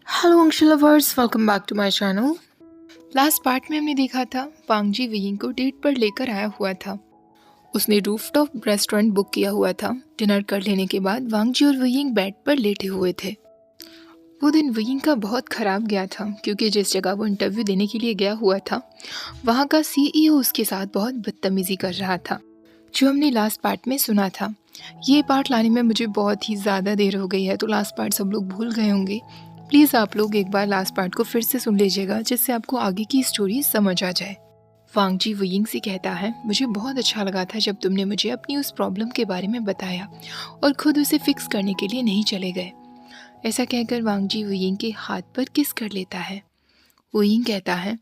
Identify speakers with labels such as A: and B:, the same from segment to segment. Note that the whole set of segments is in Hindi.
A: Hello Ansh lovers, welcome back to my channel. Last part में हमने देखा था वांग जी वियिंग को डेट पर लेकर आया हुआ था। उसने रूफटॉप रेस्टोरेंट बुक किया हुआ था। डिनर कर लेने के बाद वांग जी और वियिंग बेड पर लेटे हुए थे। वो दिन वियिंग का बहुत ख़राब गया था क्योंकि जिस जगह वो इंटरव्यू देने के लिए गया हुआ था वहाँ का सीईओ उसके साथ बहुत बदतमीज़ी कर रहा था, जो हमने लास्ट पार्ट में सुना था। ये पार्ट लाने में मुझे बहुत ही ज़्यादा देर हो गई है, तो लास्ट पार्ट सब लोग भूल गए होंगे। प्लीज़ आप लोग एक बार लास्ट पार्ट को फिर से सुन लीजिएगा जिससे आपको आगे की स्टोरी समझ आ जाए। वांग जी वियिंग से कहता है, मुझे बहुत अच्छा लगा था जब तुमने मुझे अपनी उस प्रॉब्लम के बारे में बताया और खुद उसे फिक्स करने के लिए नहीं चले गए। ऐसा कहकर वांग जी वियिंग के हाथ पर किस कर लेता है। वियिंग कहता है,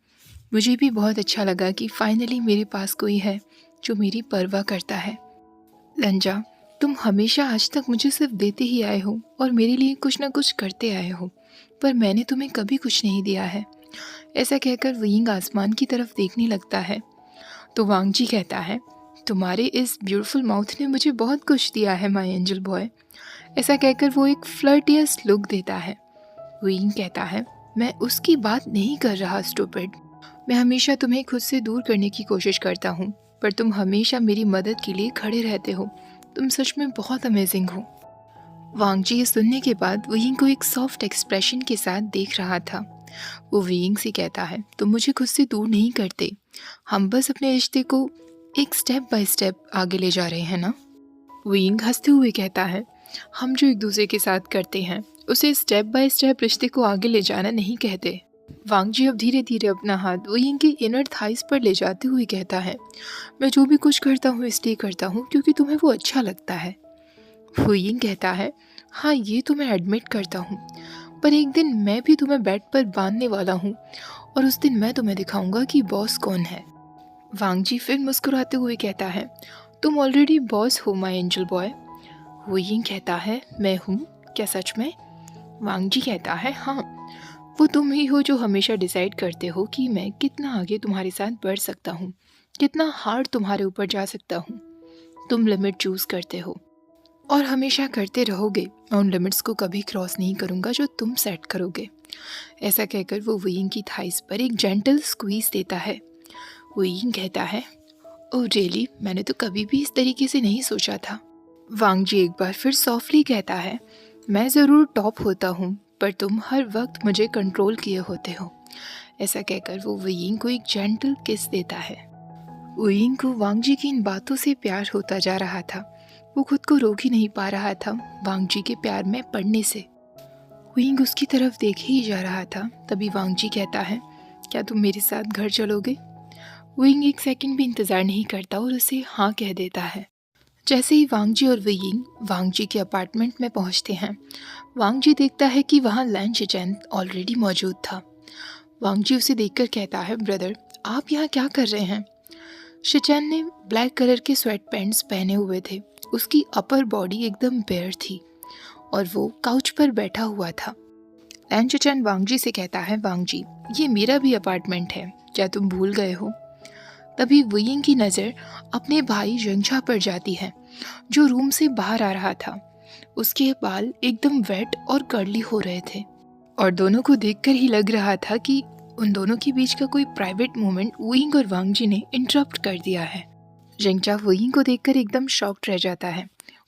A: मुझे भी बहुत अच्छा लगा कि फाइनली मेरे पास कोई है जो मेरी परवाह करता है। लंजा, तुम हमेशा आज तक मुझे सिर्फ देते ही आए हो और मेरे लिए कुछ ना कुछ करते आए हो, पर मैंने तुम्हें कभी कुछ नहीं दिया है। ऐसा कहकर वियिंग आसमान की तरफ देखने लगता है तो वांग जी कहता है, तुम्हारे इस ब्यूटीफुल माउथ ने मुझे बहुत कुछ दिया है माय एंजल बॉय। ऐसा कहकर वो एक फ्लर्टियस लुक देता है। वियिंग कहता है, मैं उसकी बात नहीं कर रहा स्टूपिड। मैं हमेशा तुम्हें खुद से दूर करने की कोशिश करता हूँ, पर तुम हमेशा मेरी मदद के लिए खड़े रहते हो। तुम सच में बहुत अमेजिंग हो। वांग जी ये सुनने के बाद वियिंग को एक सॉफ्ट एक्सप्रेशन के साथ देख रहा था। वो वियिंग से कहता है, तुम मुझे खुद से दूर नहीं करते, हम बस अपने रिश्ते को एक स्टेप बाय स्टेप आगे ले जा रहे हैं ना। वियिंग हंसते हुए कहता है, हम जो एक दूसरे के साथ करते हैं उसे स्टेप बाय स्टेप रिश्ते को आगे ले जाना नहीं कहते। वांग जी अब धीरे धीरे अपना हाथ वियिंग के इनर थाइस पर ले जाते हुए कहता है, मैं जो भी कुछ करता हूँ इसलिए करता हूँ क्योंकि तुम्हें वो अच्छा लगता है। वियिंग कहता है, हाँ ये तो मैं एडमिट करता हूँ, पर एक दिन मैं भी तुम्हें बेड पर बांधने वाला हूँ और उस दिन मैं तुम्हें दिखाऊंगा कि बॉस कौन है। वांग जी फिर मुस्कुराते हुए कहता है, तुम ऑलरेडी बॉस हो माय एंजल बॉय। वियिंग कहता है, मैं हूँ क्या सच में? वांग जी कहता है, हाँ, वो तुम ही हो जो हमेशा डिसाइड करते हो कि मैं कितना आगे तुम्हारे साथ बढ़ सकता हूँ, कितना हार्ड तुम्हारे ऊपर जा सकता हूँ। तुम लिमिट चूज करते हो और हमेशा करते रहोगे। मैं उन लिमिट्स को कभी क्रॉस नहीं करूँगा जो तुम सेट करोगे। ऐसा कहकर वो वियिंग की थाइस पर एक जेंटल स्क्वीज देता है। वियिंग कहता है, ओह रियली, मैंने तो कभी भी इस तरीके से नहीं सोचा था। वांग जी एक बार फिर सॉफ्टली कहता है, मैं ज़रूर टॉप होता हूँ पर तुम हर वक्त मुझे कंट्रोल किए होते हो। ऐसा कहकर वो वियिंग को एक जेंटल किस देता है। वियिंग को वांग जी की इन बातों से प्यार होता जा रहा था। वो खुद को रोक ही नहीं पा रहा था वांग जी के प्यार में पड़ने से। वियिंग उसकी तरफ देखे ही जा रहा था, तभी वांग जी कहता है, क्या तुम मेरे साथ घर चलोगे? वियिंग एक सेकंड भी इंतज़ार नहीं करता और उसे हाँ कह देता है। जैसे ही वांग जी और वियिंग वांग जी के अपार्टमेंट में पहुंचते हैं, वांग जी देखता है कि वहाँ लैन शिचेन ऑलरेडी मौजूद था। वांग जी उसे देखकर कहता है, ब्रदर आप यहाँ क्या कर रहे हैं? शिचेन ने ब्लैक कलर के स्वेट पैंट्स पहने हुए थे। उसकी अपर बॉडी एकदम बेयर थी और वो काउच पर बैठा हुआ था। लैन शिचेन वांग जी से कहता है, वांग जी ये मेरा भी अपार्टमेंट है, क्या तुम भूल गए हो? तभी वियिंग की नज़र अपने भाई जंगछा पर जाती है जो रूम से बाहर आ रहा था। उसके बाल एकदम वेट और कर्ली हो रहे थे और दोनों को देखकर ही लग रहा था कि उन दोनों के बीच का कोई प्राइवेट मोमेंट वियिंग और वांग जी ने इंटरप्ट कर दिया है। जंगछा वियिंग को देखकर एकदम शॉक्ड रह जाता है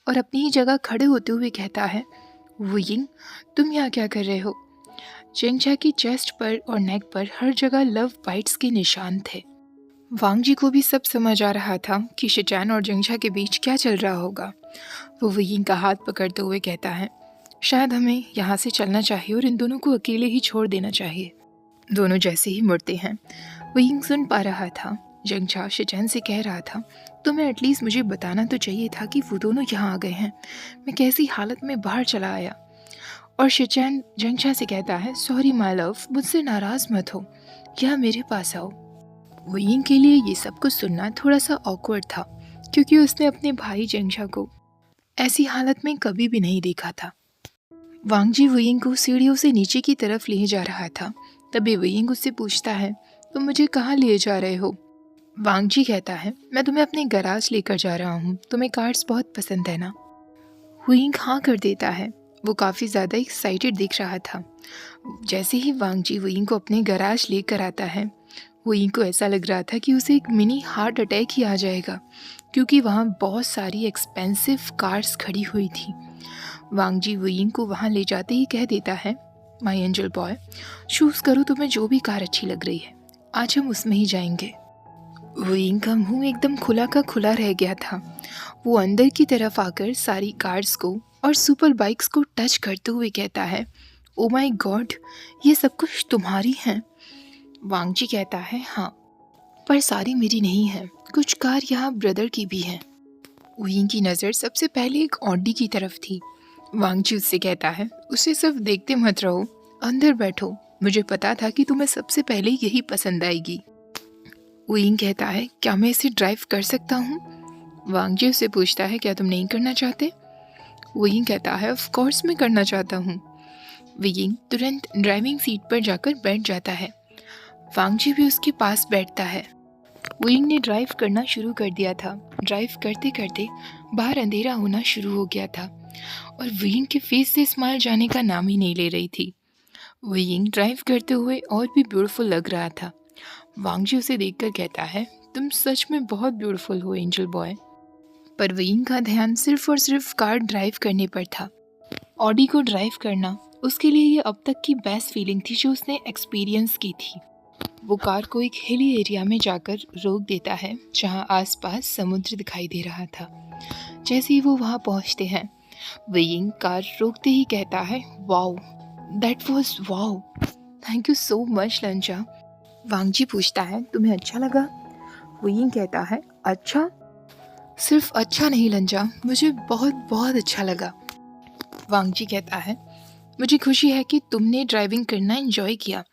A: और अपनी ही जगह खड़े होते हुए कहता है, वियिंग तुम यहाँ क्या कर रहे हो? जंगछा की चेस्ट पर और नेक पर हर जगह लव बाइट्स के निशान थे। वांग जी को भी सब समझ आ रहा था कि शिचेन और जंगछा के बीच क्या चल रहा होगा। वो वियिंग का हाथ पकड़ते हुए कहता है, शायद हमें यहाँ से चलना चाहिए और इन दोनों को अकेले ही छोड़ देना चाहिए। दोनों जैसे ही मुड़ते हैं, वियिंग सुन पा रहा था जंगछा शिचेन से कह रहा था, तुम्हें एटलीस्ट मुझे बताना तो चाहिए था कि वो दोनों यहाँ आ गए हैं। मैं कैसी हालत में बाहर चला आया। और शिचेन जंगछा से कहता है, सॉरी माय लव, मुझसे नाराज़ मत हो, यहाँ मेरे पास आओ। वियिंग के लिए ये सब कुछ सुनना थोड़ा सा ऑकवर्ड था क्योंकि उसने अपने भाई जंगछा को ऐसी हालत में कभी भी नहीं देखा था। वांग जी वियिंग को सीढ़ियों से नीचे की तरफ ले जा रहा था। तभी वियिंग उससे पूछता है, तुम मुझे कहाँ ले जा रहे हो? वांग जी कहता है, मैं तुम्हें अपने गैराज लेकर जा रहा हूँ, तुम्हें कार्स बहुत पसंद है ना? वियिंग हाँ कर देता है वो काफ़ी ज़्यादा एक्साइटेड दिख रहा था। जैसे ही वांग जी वुयिंग को अपने गैराज लेकर आता है, वुयिंग को ऐसा लग रहा था कि उसे एक मिनी हार्ट अटैक ही आ जाएगा, क्योंकि वहाँ बहुत सारी एक्सपेंसिव कार्स खड़ी हुई थी। वांग जी वुयिंग को वहाँ ले जाते ही कह देता है, माय एंजल बॉय, चूज़ करो तुम्हें जो भी कार अच्छी लग रही है, आज हम उसमें ही जाएंगे। वुयिंग का मुंह एकदम खुला का खुला रह गया था। वो अंदर की तरफ आकर सारी कार्स को और सुपर बाइक्स को टच करते हुए कहता है, ओ माय गॉड, ये सब कुछ तुम्हारी हैं। वांग जी कहता है, हाँ, पर सारी मेरी नहीं है, कुछ कार यहाँ ब्रदर की भी हैं। वुयिंग की नज़र सबसे पहले एक ऑडी की तरफ थी। वांग जी उससे कहता है, उसे सिर्फ देखते मत रहो, अंदर बैठो, मुझे पता था कि तुम्हें सबसे पहले यही पसंद आएगी। वुयिंग कहता है, क्या मैं इसे ड्राइव कर सकता हूँ? वांग जी उससे पूछता है, क्या तुम नहीं करना चाहते? वुयिंग कहता है, ऑफ कोर्स मैं करना चाहता हूँ। वुयिंग तुरंत ड्राइविंग सीट पर जाकर बैठ जाता है। वांग जी भी उसके पास बैठता है। वुयिंग ने ड्राइव करना शुरू कर दिया था। ड्राइव करते करते बाहर अंधेरा होना शुरू हो गया था और वुयिंग के फेस से स्माइल जाने का नाम ही नहीं ले रही थी। वुयिंग ड्राइव करते हुए और भी ब्यूटीफुल लग रहा था। वांग जी उसे देखकर कहता है, तुम सच में बहुत ब्यूटीफुल हो एंजल बॉय। पर वुयिंग का ध्यान सिर्फ और सिर्फ कार ड्राइव करने पर था। ऑडी को ड्राइव करना उसके लिए ये अब तक की बेस्ट फीलिंग थी जो उसने एक्सपीरियंस की थी। वो कार को एक हिली एरिया में जाकर रोक देता है जहाँ आसपास समुद्र दिखाई दे रहा था। जैसे ही वो वहाँ पहुँचते हैं, वुयिंग कार रोकते ही कहता है, wow, that was wow, thank you so much लंचा। वांग जी पूछता है, तुम्हें अच्छा लगा? वुयिंग कहता है, अच्छा? सिर्फ अच्छा नहीं लंजा, मुझे बहुत बहुत अच्छा लगा। वांग जी कहता है, मुझे खुशी है कि तुमने ड्राइविंग करना एंजॉय किया,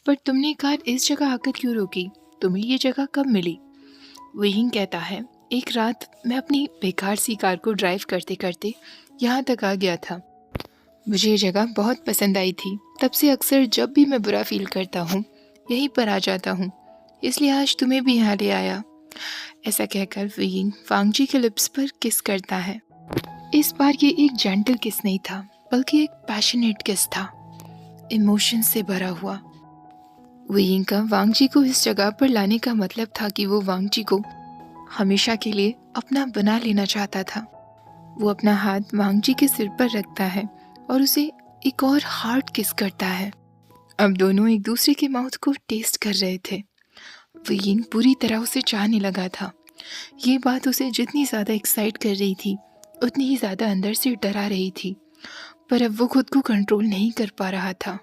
A: पर तुमने कार इस जगह आकर क्यों रोकी? तुम्हें ये जगह कब मिली? वुयिंग कहता है, एक रात मैं अपनी बेकार सी कार को ड्राइव करते करते यहाँ तक आ गया था। मुझे ये जगह बहुत पसंद आई थी, तब से अक्सर जब भी मैं बुरा फील करता हूँ यहीं पर आ जाता हूँ, इसलिए आज तुम्हें भी यहाँ ले आया। ऐसा कहकर वुयिंग वांग जी के लिप्स पर किस करता है। इस बार ये एक जेंटल किस नहीं था, बल्कि एक पैशनेट किस था, इमोशन से भरा हुआ। वुयिंग का वांग जी को इस जगह पर लाने का मतलब था कि वो वांग जी को हमेशा के लिए अपना बना लेना चाहता था। वो अपना हाथ वांग जी के सिर पर रखता है और उसे एक और हार्ड किस करता है। अब दोनों एक दूसरे के माउथ को टेस्ट कर रहे थे। वुयिंग पूरी तरह उसे चाहने लगा था। ये बात उसे जितनी ज़्यादा एक्साइट कर रही थी, उतनी ही ज़्यादा अंदर से डरा रही थी, पर अब वो खुद को कंट्रोल नहीं कर पा रहा था।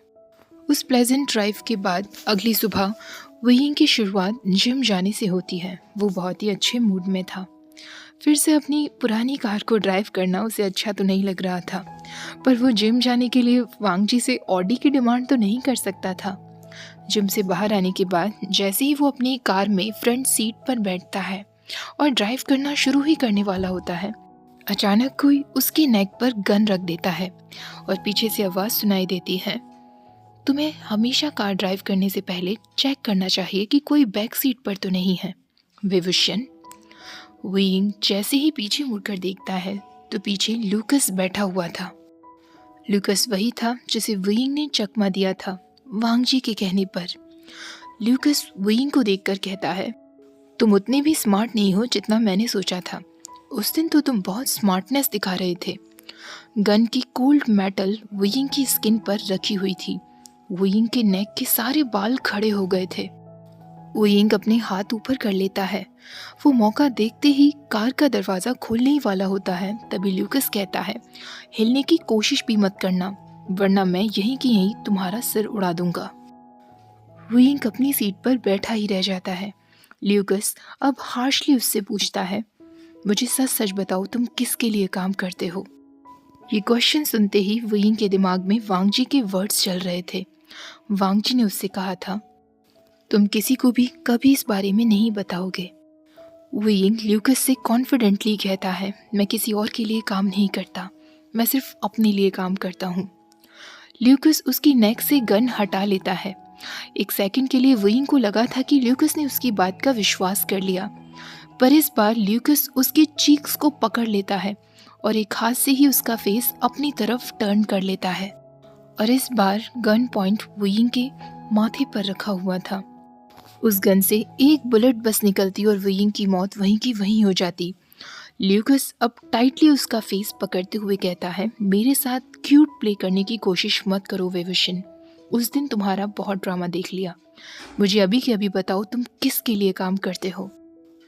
A: उस प्लेजेंट ड्राइव के बाद अगली सुबह वुयिंग की शुरुआत जिम जाने से होती है। वो बहुत ही अच्छे मूड में था। फिर से अपनी पुरानी कार को ड्राइव करना उसे अच्छा तो नहीं लग रहा था, पर वो जिम जाने के लिए वांग जी से ऑडी की डिमांड तो नहीं कर सकता था। जिम से बाहर आने के बाद जैसे ही वो अपनी कार में फ्रंट सीट पर बैठता है और ड्राइव करना शुरू ही करने वाला होता है, अचानक कोई उसकी नेक पर गन रख देता है और पीछे से आवाज़ सुनाई देती है, तुम्हें हमेशा कार ड्राइव करने से पहले चेक करना चाहिए कि कोई बैक सीट पर तो नहीं है, विविशन। वुयिंग जैसे ही पीछे मुड़कर देखता है तो पीछे लूकस बैठा हुआ था। लूकस वही था जिसे वुयिंग ने चकमा दिया था वांग जी के कहने पर। लूकस वुयिंग को देखकर कहता है, तुम उतने भी स्मार्ट नहीं हो जितना मैंने सोचा था। उस दिन तो तुम बहुत स्मार्टनेस दिखा रहे थे। गन की कोल्ड मेटल वुयिंग की स्किन पर रखी हुई थी। वुयिंग के नेक के सारे बाल खड़े हो गए थे। वुयिंग अपने हाथ ऊपर कर लेता है। वो मौका देखते ही कार का दरवाज़ा खोलने ही वाला होता है, तभी लूकस कहता है, हिलने की कोशिश भी मत करना, वरना मैं यहीं की यहीं तुम्हारा सिर उड़ा दूंगा। वुयिंग अपनी सीट पर बैठा ही रह जाता है। लूकस अब हार्शली उससे पूछता है, मुझे सच सच बताओ, तुम किसके लिए काम करते हो? ये क्वेश्चन सुनते ही वुयिंग के दिमाग में वांग जी के वर्ड्स चल रहे थे। वांग जी ने उससे कहा था, तुम किसी को भी कभी इस बारे में नहीं बताओगे। वुयिंग लूकस से कॉन्फिडेंटली कहता है, मैं किसी और के लिए काम नहीं करता, मैं सिर्फ अपने लिए काम करता हूँ। लूकस उसकी नेक से गन हटा लेता है। एक सेकंड के लिए वुयिंग को लगा था कि लूकस ने उसकी बात का विश्वास कर लिया, पर इस बार लूकस उसके चीक्स को पकड़ लेता है और एक हाथ से ही उसका फेस अपनी तरफ टर्न कर लेता है और इस बार गन पॉइंट वुयिंग के माथे पर रखा हुआ था। उस गन से एक बुलेट बस निकलती और वुयिंग की मौत वहीं की वहीं हो जाती। ल्यूकस अब टाइटली उसका फेस पकड़ते हुए कहता है, मेरे साथ क्यूट प्ले करने की कोशिश मत करो वेविशन। उस दिन तुम्हारा बहुत ड्रामा देख लिया। मुझे अभी के अभी बताओ तुम किसके लिए काम करते हो।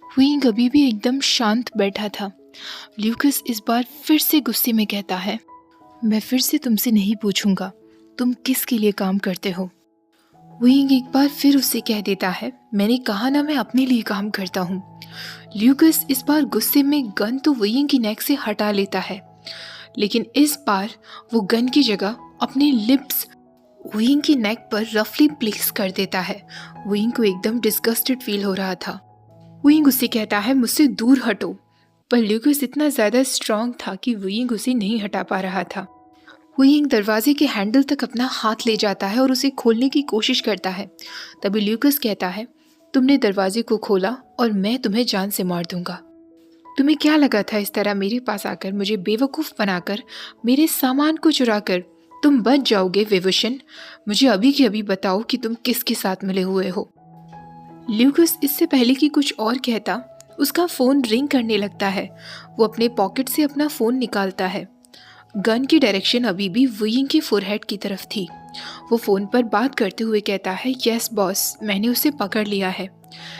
A: वुयिंग अभी भी एकदम शांत बैठा था। ल्यूकस इस बार फिर से गुस्से में कहता है, मैं फिर से तुमसे नहीं पूछूंगा तुम किसके लिए काम करते हो। वुयिंग एक बार फिर उससे कह देता है, मैंने कहा ना मैं अपने लिए काम करता हूँ। ल्यूकस इस बार गुस्से में गन तो वुयिंग की नेक से हटा लेता है, लेकिन इस बार वो गन की जगह अपने लिप्स वुयिंग की नेक पर रफली प्लेस कर देता है। वुयिंग को एकदम डिस्गस्टेड फील हो रहा था। वुयिंग उससे कहता है, मुझसे दूर हटो, पर ल्यूकस इतना ज़्यादा स्ट्रांग था कि वुयिंग उसे नहीं हटा पा रहा था। वुयिंग दरवाजे के हैंडल तक अपना हाथ ले जाता है और उसे खोलने की कोशिश करता है। तभी ल्यूकस कहता है, तुमने दरवाजे को खोला और मैं तुम्हें जान से मार दूंगा। तुम्हें क्या लगा था इस तरह मेरे पास आकर मुझे बेवकूफ़ बनाकर मेरे सामान को चुराकर तुम बच जाओगे वेवुशन? मुझे अभी के अभी बताओ कि तुम किसके साथ मिले हुए हो। ल्यूकस इससे पहले कि कुछ और कहता, उसका फ़ोन रिंग करने लगता है। वो अपने पॉकेट से अपना फ़ोन निकालता है। गन की डायरेक्शन अभी भी वुयिंग के फोरहेड की तरफ थी। वो फ़ोन पर बात करते हुए कहता है, यस बॉस, मैंने उसे पकड़ लिया है।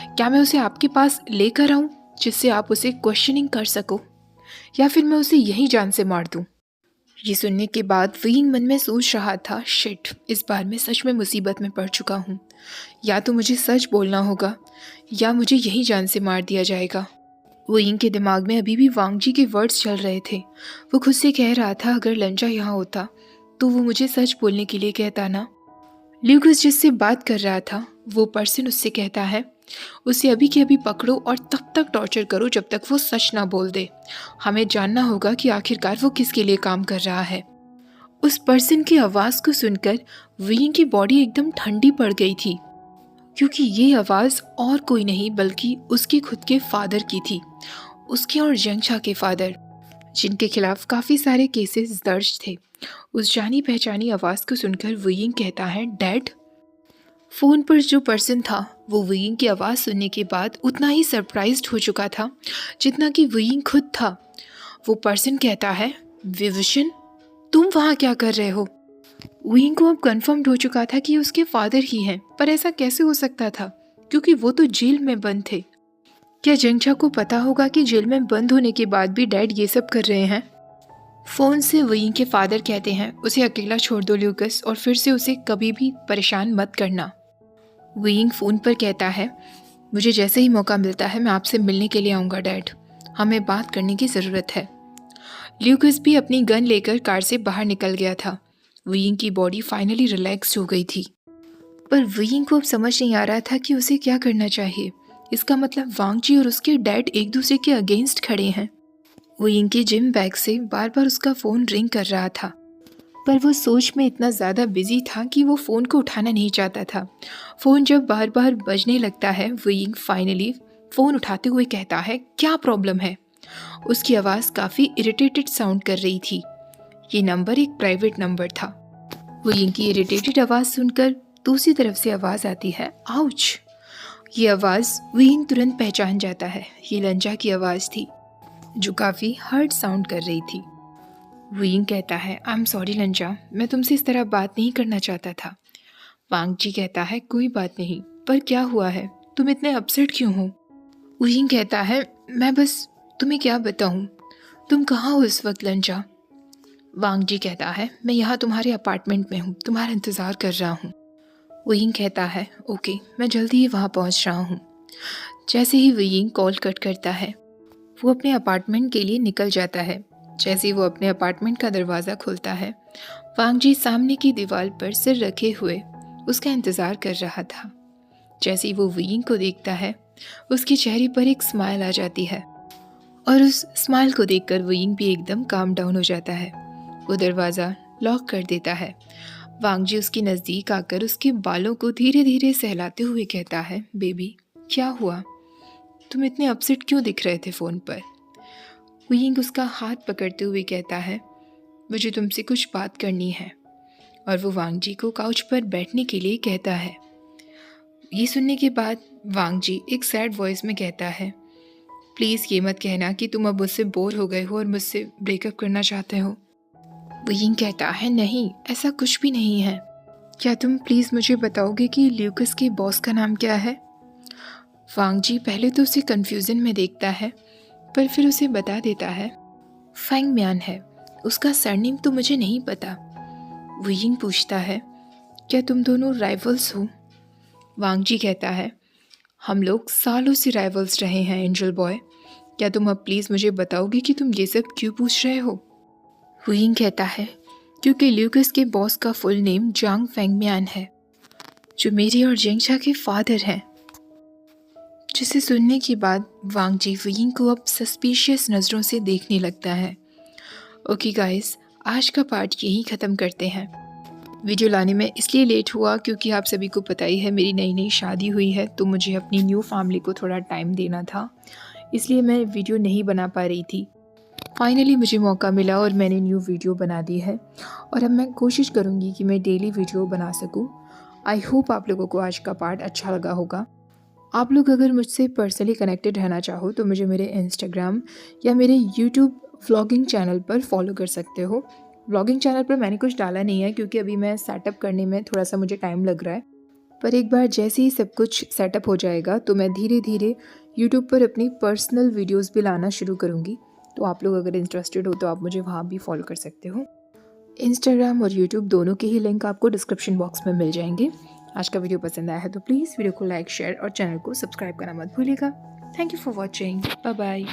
A: क्या मैं उसे आपके पास लेकर आऊँ जिससे आप उसे क्वेश्चनिंग कर सको, या फिर मैं उसे यहीं जान से मार दूँ। ये सुनने के बाद वुयिंग मन में सोच रहा था, शिट, इस बार मैं सच में मुसीबत में पड़ चुका हूँ। या तो मुझे सच बोलना होगा या मुझे यहीं जान से मार दिया जाएगा। वुयिंग के दिमाग में अभी भी वांग जी के वर्ड्स चल रहे थे। वो खुद से कह रहा था, अगर लंजा यहाँ होता तो वो मुझे सच बोलने के लिए कहता ना। ल्यूकस जिससे बात कर रहा था वो पर्सन उससे कहता है, उसे अभी के अभी पकड़ो और तब तक टॉर्चर करो जब तक वो सच ना बोल दे। हमें जानना होगा कि आखिरकार वो किसके लिए काम कर रहा है। उस पर्सन की आवाज़ को सुनकर वुयिंग की बॉडी एकदम ठंडी पड़ गई थी, क्योंकि ये आवाज़ और कोई नहीं बल्कि उसके खुद के फादर की थी। उसके और जंगछा के फादर, जिनके खिलाफ काफ़ी सारे केसेस दर्ज थे। उस जानी पहचानी आवाज़ को सुनकर वुयिंग कहता है, डैड। फ़ोन पर जो पर्सन था वो वुयिंग की आवाज़ सुनने के बाद उतना ही सरप्राइज्ड हो चुका था जितना कि वुयिंग खुद था। वो पर्सन कहता है, विविशन, तुम वहाँ क्या कर रहे हो। वुयिंग को अब कन्फर्म्ड हो चुका था कि उसके फादर ही हैं, पर ऐसा कैसे हो सकता था क्योंकि वो तो जेल में बंद थे। क्या जंगछा को पता होगा कि जेल में बंद होने के बाद भी डैड ये सब कर रहे हैं। फ़ोन से वुयिंग के फादर कहते हैं, उसे अकेला छोड़ दो ल्यूकस, और फिर से उसे कभी भी परेशान मत करना। वुयिंग फ़ोन पर कहता है, मुझे जैसे ही मौका मिलता है मैं आपसे मिलने के लिए आऊँगा डैड, हमें बात करने की ज़रूरत है। ल्यूकस भी अपनी गन लेकर कार से बाहर निकल गया था। वुयिंग की बॉडी फाइनली रिलैक्स हो गई थी, पर वुयिंग को अब समझ नहीं आ रहा था कि उसे क्या करना चाहिए। इसका मतलब वांग जी और उसके डैड एक दूसरे के अगेंस्ट खड़े हैं। वुयिंग के जिम बैग से बार बार उसका फ़ोन रिंग कर रहा था, पर वो सोच में इतना ज़्यादा बिजी था कि वो फ़ोन को उठाना नहीं चाहता था। फ़ोन जब बार बार बजने लगता है, वुयिंग फाइनली फ़ोन उठाते हुए कहता है, क्या प्रॉब्लम है। उसकी आवाज़ काफ़ी इरिटेटेड साउंड कर रही थी। ये नंबर एक प्राइवेट नंबर था। वुयिंग की इरिटेटेड आवाज़ सुनकर दूसरी तरफ से आवाज़ आती है, आउच। ये आवाज़ वुयिंग तुरंत पहचान जाता है। ये लंजा की आवाज़ थी जो काफ़ी हर्ट साउंड कर रही थी। वुयिंग कहता है, आई एम सॉरी लंजा, मैं तुमसे इस तरह बात नहीं करना चाहता था। वांग जी कहता है, कोई बात नहीं, पर क्या हुआ है, तुम इतने अपसेट क्यों हो। वुयिंग कहता है, मैं बस तुम्हें क्या बताऊं, तुम कहाँ हो इस वक्त लंजा। वांग जी कहता है, मैं यहाँ तुम्हारे अपार्टमेंट में हूँ, तुम्हारा इंतज़ार कर रहा हूँ। वुयिंग कहता है, ओके, मैं जल्दी ही वहाँ पहुँच रहा हूँ। जैसे ही वुयिंग कॉल कट करता है, वो अपने अपार्टमेंट के लिए निकल जाता है। जैसे ही वो अपने अपार्टमेंट का दरवाज़ा खोलता है, वांग जी सामने की दीवार पर सिर रखे हुए उसका इंतज़ार कर रहा था। जैसे ही वो वुयिंग को देखता है, उसके चेहरे पर एक स्माइल आ जाती है, और उस स्माइल को देखकर वुयिंग भी एकदम काम डाउन हो जाता है। वो दरवाज़ा लॉक कर देता है। वांग जी उसके नज़दीक आकर उसके बालों को धीरे धीरे सहलाते हुए कहता है, बेबी क्या हुआ, तुम इतने अपसेट क्यों दिख रहे थे फ़ोन पर। वियिंग उसका हाथ पकड़ते हुए कहता है, मुझे तुमसे कुछ बात करनी है, और वो वांग जी को काउच पर बैठने के लिए कहता है। ये सुनने के बाद वांग जी एक सैड वॉइस में कहता है, प्लीज़ ये मत कहना कि तुम अब मुझसे बोर हो गए हो और मुझसे ब्रेकअप करना चाहते हो। वियिंग कहता है, नहीं, ऐसा कुछ भी नहीं है। क्या तुम प्लीज़ मुझे बताओगे कि ल्यूकस के बॉस का नाम क्या है? वांग जी पहले तो उसे कन्फ्यूज़न में देखता है, पर फिर उसे बता देता है, फैंग म्यान है, उसका सरनेम तो मुझे नहीं पता। वियिंग पूछता है, क्या तुम दोनों राइवल्स हो? वांग जी कहता है, हम लोग सालों से राइवल्स रहे हैं एंजल बॉय। क्या तुम अब प्लीज़ मुझे बताओगे कि तुम ये सब क्यों पूछ रहे हो? वियिंग कहता है, क्योंकि ल्यूकस के बॉस का फुल नेम जांग फेंग म्यान है, जो मेरे और जेंगशा के फादर हैं। जिसे सुनने के बाद वांग जी वियिंग को अब सस्पिशियस नज़रों से देखने लगता है। ओके गाइस, आज का पार्ट यहीं ख़त्म करते हैं। वीडियो लाने में इसलिए लेट हुआ क्योंकि आप सभी को पता ही है मेरी नई नई शादी हुई है, तो मुझे अपनी न्यू फैमिली को थोड़ा टाइम देना था, इसलिए मैं वीडियो नहीं बना पा रही थी। फाइनली मुझे मौका मिला और मैंने न्यू वीडियो बना दी है, और अब मैं कोशिश करूँगी कि मैं डेली वीडियो बना सकूँ। आई होप आप लोगों को आज का पार्ट अच्छा लगा होगा। आप लोग अगर मुझसे पर्सनली कनेक्टेड रहना चाहो तो मुझे मेरे इंस्टाग्राम या मेरे यूट्यूब व्लॉगिंग चैनल पर फॉलो कर सकते हो। व्लॉगिंग चैनल पर मैंने कुछ डाला नहीं है क्योंकि अभी मैं सेटअप करने में थोड़ा सा मुझे टाइम लग रहा है, पर एक बार जैसे ही सब कुछ सेटअप हो जाएगा तो मैं धीरे धीरे यूट्यूब पर अपनी पर्सनल वीडियोस भी लाना शुरू करूँगी। तो आप लोग अगर इंटरेस्टेड हो तो आप मुझे वहाँ भी फॉलो कर सकते हो। इंस्टाग्राम और यूट्यूब दोनों के ही लिंक आपको डिस्क्रिप्शन बॉक्स में मिल जाएंगे। आज का वीडियो पसंद आया है तो प्लीज़ वीडियो को लाइक, शेयर और चैनल को सब्सक्राइब करना मत भूलिएगा। Thank you for watching. Bye bye.